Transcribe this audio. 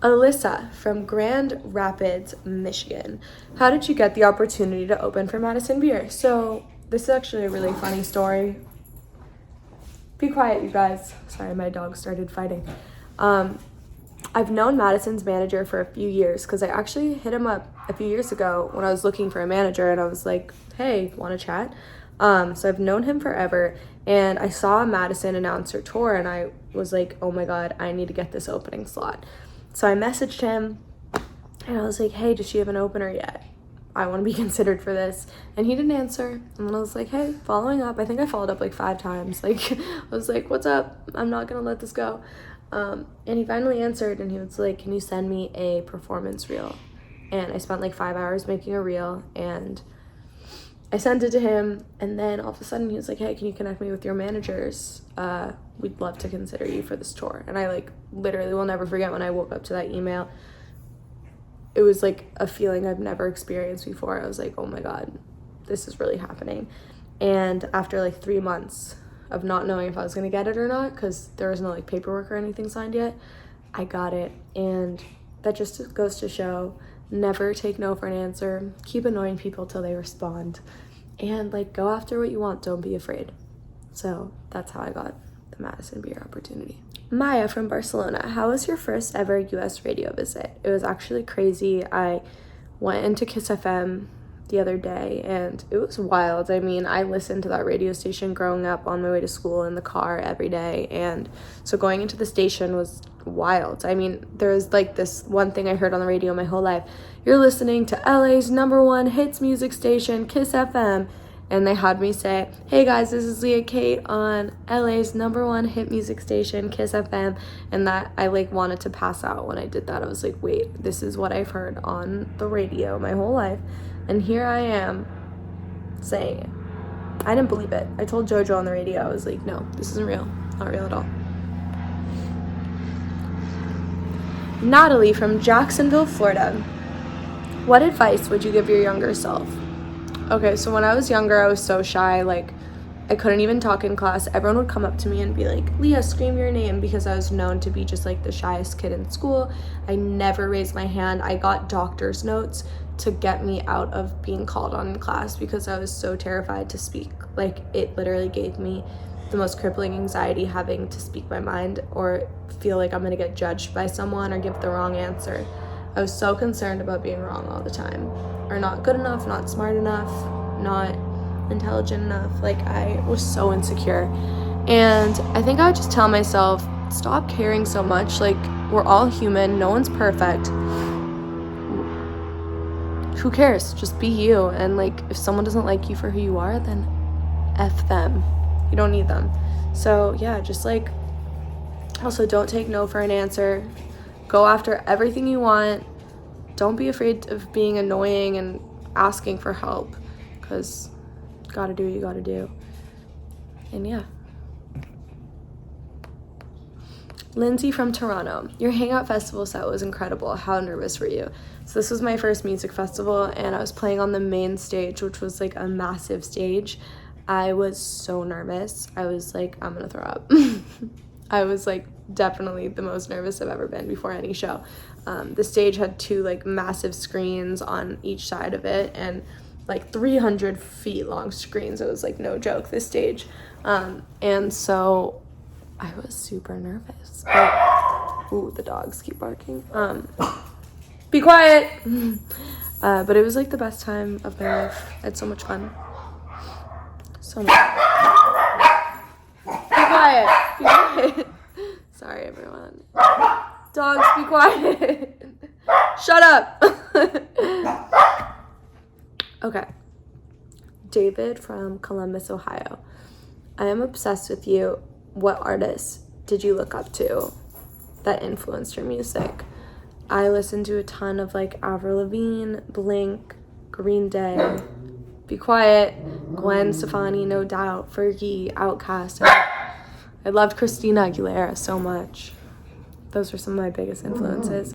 Alyssa from Grand Rapids, Michigan. How did you get the opportunity to open for Madison Beer? So this is actually a really funny story. Be quiet, you guys. Sorry, my dog started fighting. I've known Madison's manager for a few years because I actually hit him up a few years ago when I was looking for a manager, and I was like, hey, want to chat? So I've known him forever, and I saw Madison announce her tour, and I was like, oh my God, I need to get this opening slot. So I messaged him, and I was like, hey, does she have an opener yet? I want to be considered for this. And he didn't answer. And then I was like, hey, following up. I think I followed up like 5 times. Like, I was like, what's up? I'm not going to let this go. And he finally answered, and he was like, can you send me a performance reel? And I spent like 5 hours making a reel, and I sent it to him. And then all of a sudden he was like, hey, can you connect me with your managers? We'd love to consider you for this tour. And I like literally will never forget when I woke up to that email. It was like a feeling I've never experienced before. I was like, oh my God, this is really happening. And after like 3 months of not knowing if I was going to get it or not, because there was no like paperwork or anything signed yet, I got it. And that just goes to show, never take no for an answer. Keep annoying people till they respond. And like, go after what you want. Don't be afraid. So that's how I got the Madison Beer opportunity. Maya from Barcelona. How was your first ever US radio visit? It was actually crazy. I went into Kiss FM the other day, and it was wild. I mean, I listened to that radio station growing up on my way to school in the car every day, and so going into the station was wild. I mean, there's like this one thing I heard on the radio my whole life. You're listening to LA's #1 hits music station, Kiss FM. And they had me say, hey guys, this is Leah Kate on LA's #1 hit music station, Kiss FM. And that I like wanted to pass out when I did that. I was like, wait, this is what I've heard on the radio my whole life. And here I am saying it. I didn't believe it. I told JoJo on the radio, I was like, no, this isn't real. Not real at all. Natalie from Jacksonville, Florida. What advice would you give your younger self? Okay, so when I was younger, I was so shy, like, I couldn't even talk in class. Everyone would come up to me and be like, Leah, scream your name, because I was known to be just, like, the shyest kid in school. I never raised my hand. I got doctor's notes to get me out of being called on in class because I was so terrified to speak. Like, it literally gave me the most crippling anxiety having to speak my mind or feel like I'm going to get judged by someone or give the wrong answer. I was so concerned about being wrong all the time, or not good enough, not smart enough, not intelligent enough. Like, I was so insecure. And I think I would just tell myself, stop caring so much. Like, we're all human. No one's perfect. Who cares? Just be you. And like, if someone doesn't like you for who you are, then F them. You don't need them. So yeah, just like, also don't take no for an answer. Go after everything you want. Don't be afraid of being annoying and asking for help, because gotta do what you gotta do. And yeah. Lindsay from Toronto. Your Hangout Festival set was incredible. How nervous were you? So this was my first music festival, and I was playing on the main stage, which was like a massive stage. I was so nervous. I was like, I'm gonna throw up. I was like definitely the most nervous I've ever been before any show. The stage had 2 like massive screens on each side of it, and like 300 feet long screens. It was like no joke, this stage. And so I was super nervous. But, ooh, the dogs keep barking. Be quiet. But it was like the best time of my life. I had so much fun. So much. Be quiet. Be quiet. Sorry, everyone. Dogs, be quiet. Shut up. Okay. David from Columbus, Ohio. I am obsessed with you. What artists did you look up to that influenced your music? I listened to a ton of like Avril Lavigne, Blink, Green Day. Be quiet. Gwen Stefani, No Doubt, Fergie, Outkast. I loved Christina Aguilera so much. Those were some of my biggest influences.